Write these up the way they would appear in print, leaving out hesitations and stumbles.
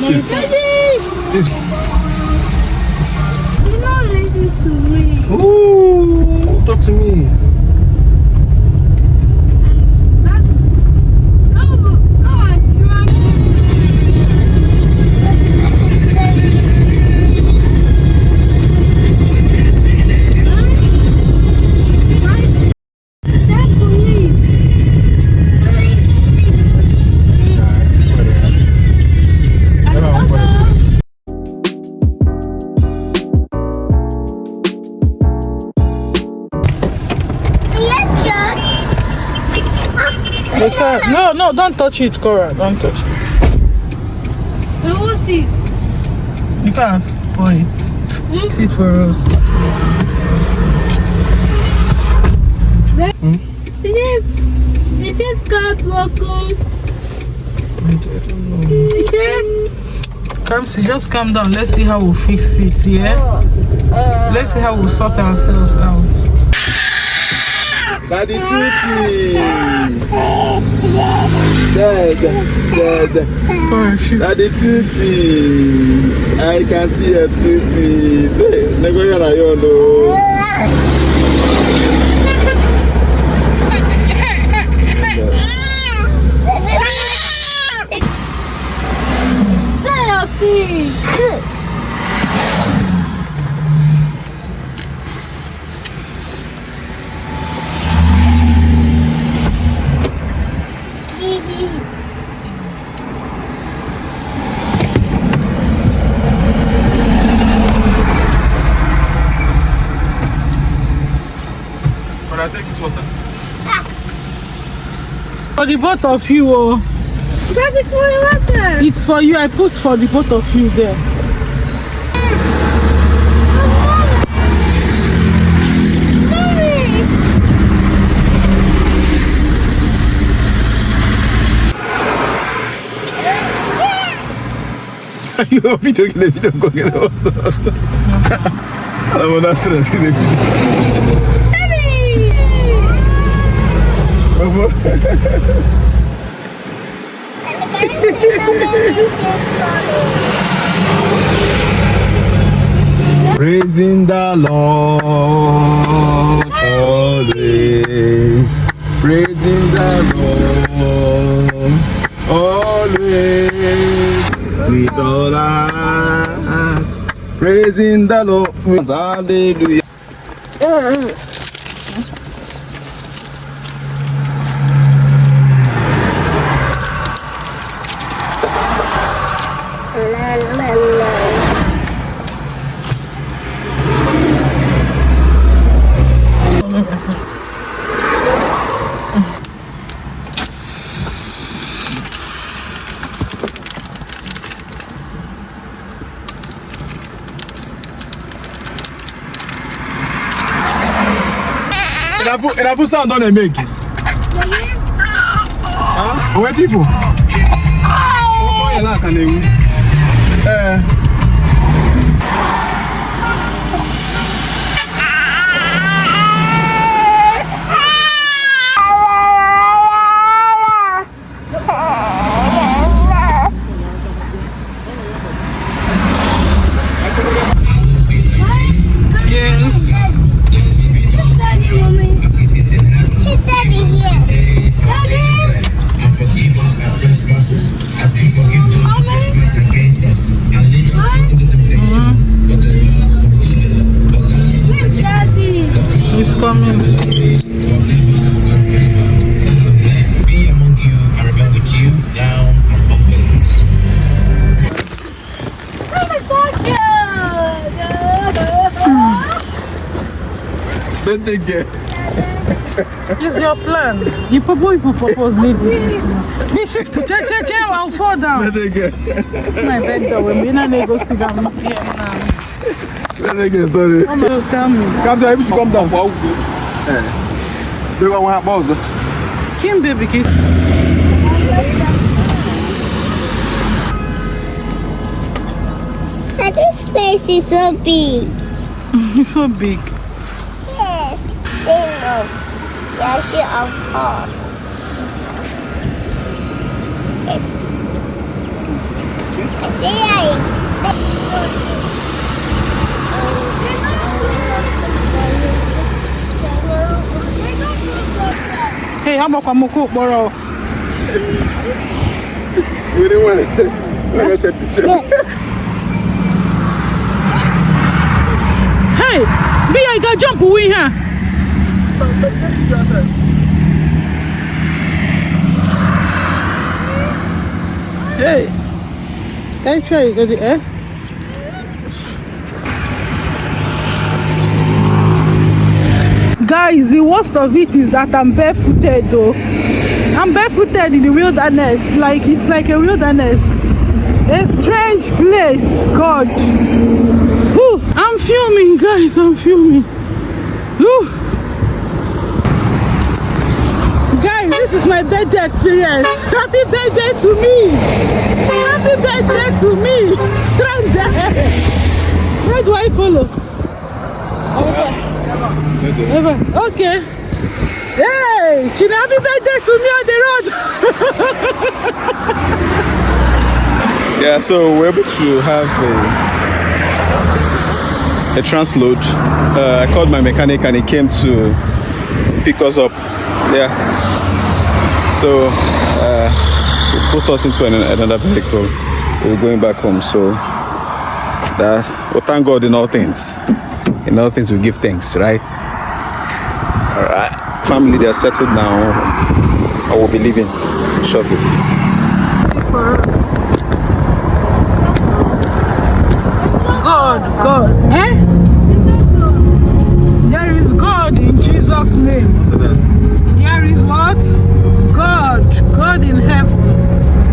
It's... You don't listen to me. Ooh, talk to me. Let's go and try. No, don't touch it, Cora. Don't touch it. Who was it? You can't spoil it. Sit for us. Is it car broken? I don't know. Is it? Come see, just calm down. Let's see how we'll fix it, yeah? Let's see how we'll sort ourselves out. Daddy Tutti! Dad. Oh, shoot. Daddy Tutti! I can see a Tutti. Stay up, see. But I take this water. For the both of you, oh. That is my water. It's for you. I put for the both of you there. You know, video que devido a qualquer outro. Ela mandou as trans que devido. Vamos. Praising the Lord always. Praising the Lord always. With all our hearts, praising the Lord, hallelujah. Era vous ça dans les mecs. Hein? Où est-il faut? Oh, il est là quand il est où? It's your plan. You propose me this. Me shift to check, I'll fall down. Let it get. My bed though, when we not negotiate now. Let it get, sorry. Tell me. Come down, you come down. Do you want to pause? Kim, baby, Kim. This place is so big. It's so big. Yes, Yashi of hearts. It's See aí. Hey, how about Moko Boro? We didn't want to take a picture. Hey, me, I got jump away here. Hey, can I try it? Eh? Guys, the worst of it is that I'm barefooted though. I'm barefooted in the wilderness. Like, it's like a wilderness. A strange place. God. Whew. I'm filming, guys. I'm filming. Whew. Guys, this is my birthday experience. Happy birthday to me. Happy birthday to me. Stranded. Where do I follow? Okay. Hey, she happy birthday to me on the road. Yeah, so we're able to have a transload. I called my mechanic and he came to pick us up. Yeah. So he put us into another vehicle. We're going back home. So well, thank God in all things. In all things we give thanks, right? All right. Family, they are settled now. I will be leaving shortly. God. Eh? There is God in Jesus' name. There is what? God in heaven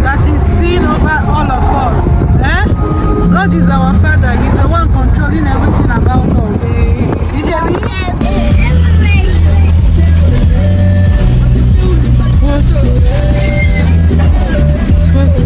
that is seen over all of us. Eh? God is our Father. He's the one controlling everything about us. You get me? Sweaty.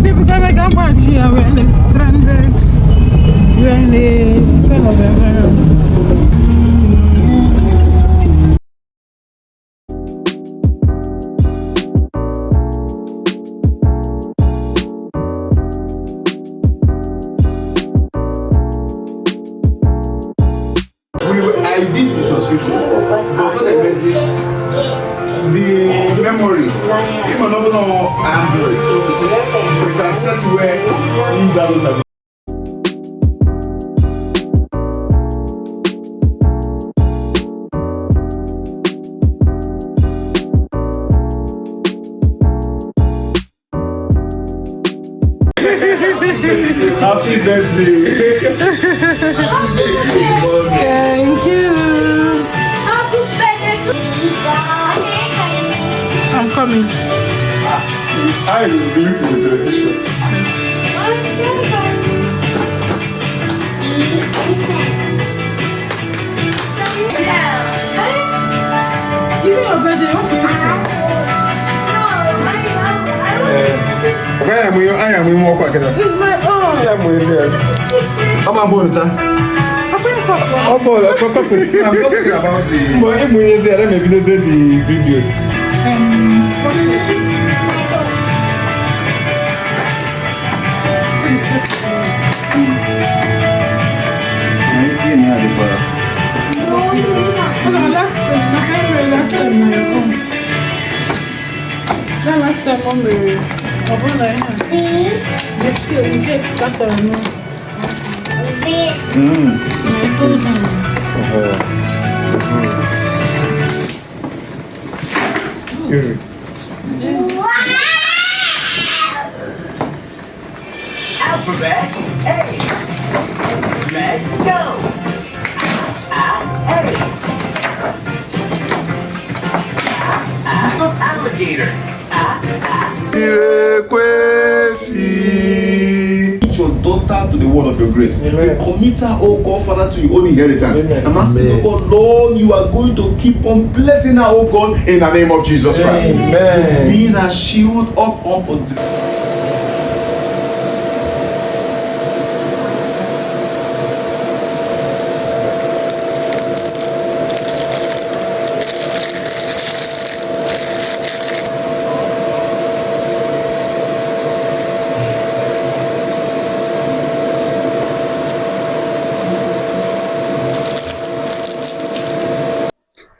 People come back here when it's stranded, when they fell over. I did the subscription, but not the basic. The memory, even though no Android, we can set where new downloads are. Happy birthday! Thank you. I'm coming. I is glued to the television. Is it your birthday? What do you say? I am more quick. It's my own. I'm a bonus. I'm talking about the. But if we say that, maybe they say the video. Last time, Easy. Alphabet A. Let's go. Alligator. Your daughter to the reward of your grace. Amen. We commit her, oh God, Father, to your own inheritance. Amen. I'm asking, oh God, Lord, you are going to keep on blessing her, oh God, in the name of Jesus Christ. Amen. Being a shield up on the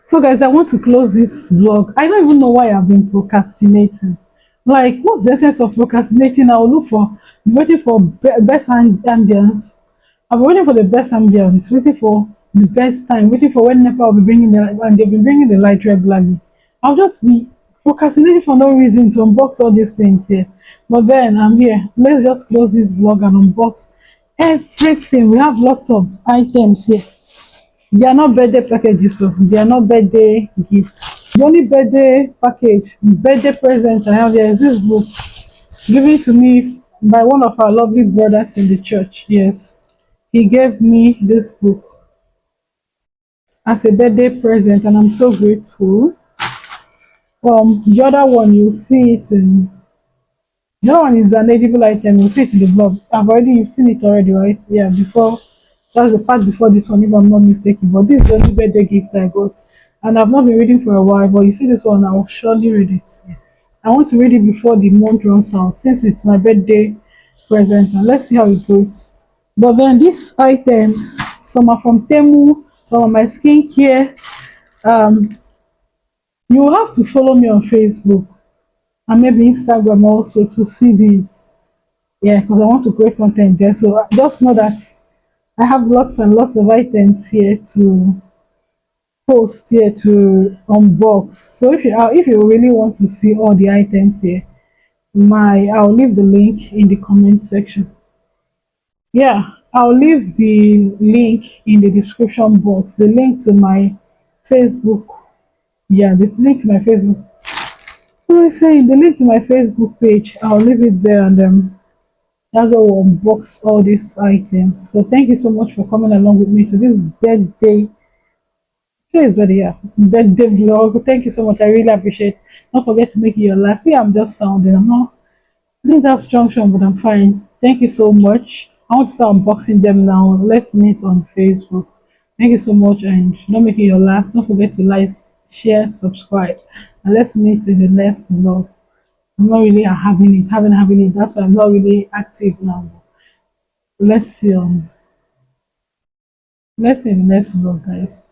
So guys, I want to close this vlog. I don't even know why I've been procrastinating. Like, what's the essence of procrastinating? I'll look for, waiting for best ambience. I'm waiting for the best ambience, waiting for the best time, waiting for when NEPA will be bringing the light, and they've been bringing the light regularly. I'll just be procrastinating for no reason to unbox all these things here. But then I'm here. Let's just close this vlog and unbox everything. We have lots of items here. They are not birthday packages, so they are not birthday gifts. The only birthday package, birthday present I have here is this book given to me by one of our lovely brothers in the church. Yes, he gave me this book as a birthday present, and I'm so grateful. The other one, you'll see it in. The other one is an edible item. You'll see it in the blog. You've seen it already, right? Yeah, before. That's the part before this one, if I'm not mistaken. But this is the only birthday gift I got. And I've not been reading for a while. But you see this one, I'll surely read it. Yeah. I want to read it before the month runs out, since it's my birthday present. And let's see how it goes. But then these items, some are from Temu, some are my skincare. You will have to follow me on Facebook and maybe Instagram also to see these. Yeah, because I want to create content there. So just know that I have lots and lots of items here to post, here to unbox. So if you really want to see all the items here, I'll leave the link in the comment section. Yeah, I'll leave the link in the description box, the link to my Facebook. Yeah, the link to my Facebook. What am I saying? The link to my Facebook page, I'll leave it there, and that's how we'll unbox all these items. So thank you so much for coming along with me to this birthday vlog. Thank you so much. I really appreciate it. Don't forget to make it your last. See, I'm just sounding. I think that's junction, but I'm fine. Thank you so much. I want to start unboxing them now. Let's meet on Facebook. Thank you so much, and don't make it your last. Don't forget to like, share, subscribe, and let's meet in the next vlog. I'm not really having it. That's why I'm not really active now. Let's see in the next vlog, guys.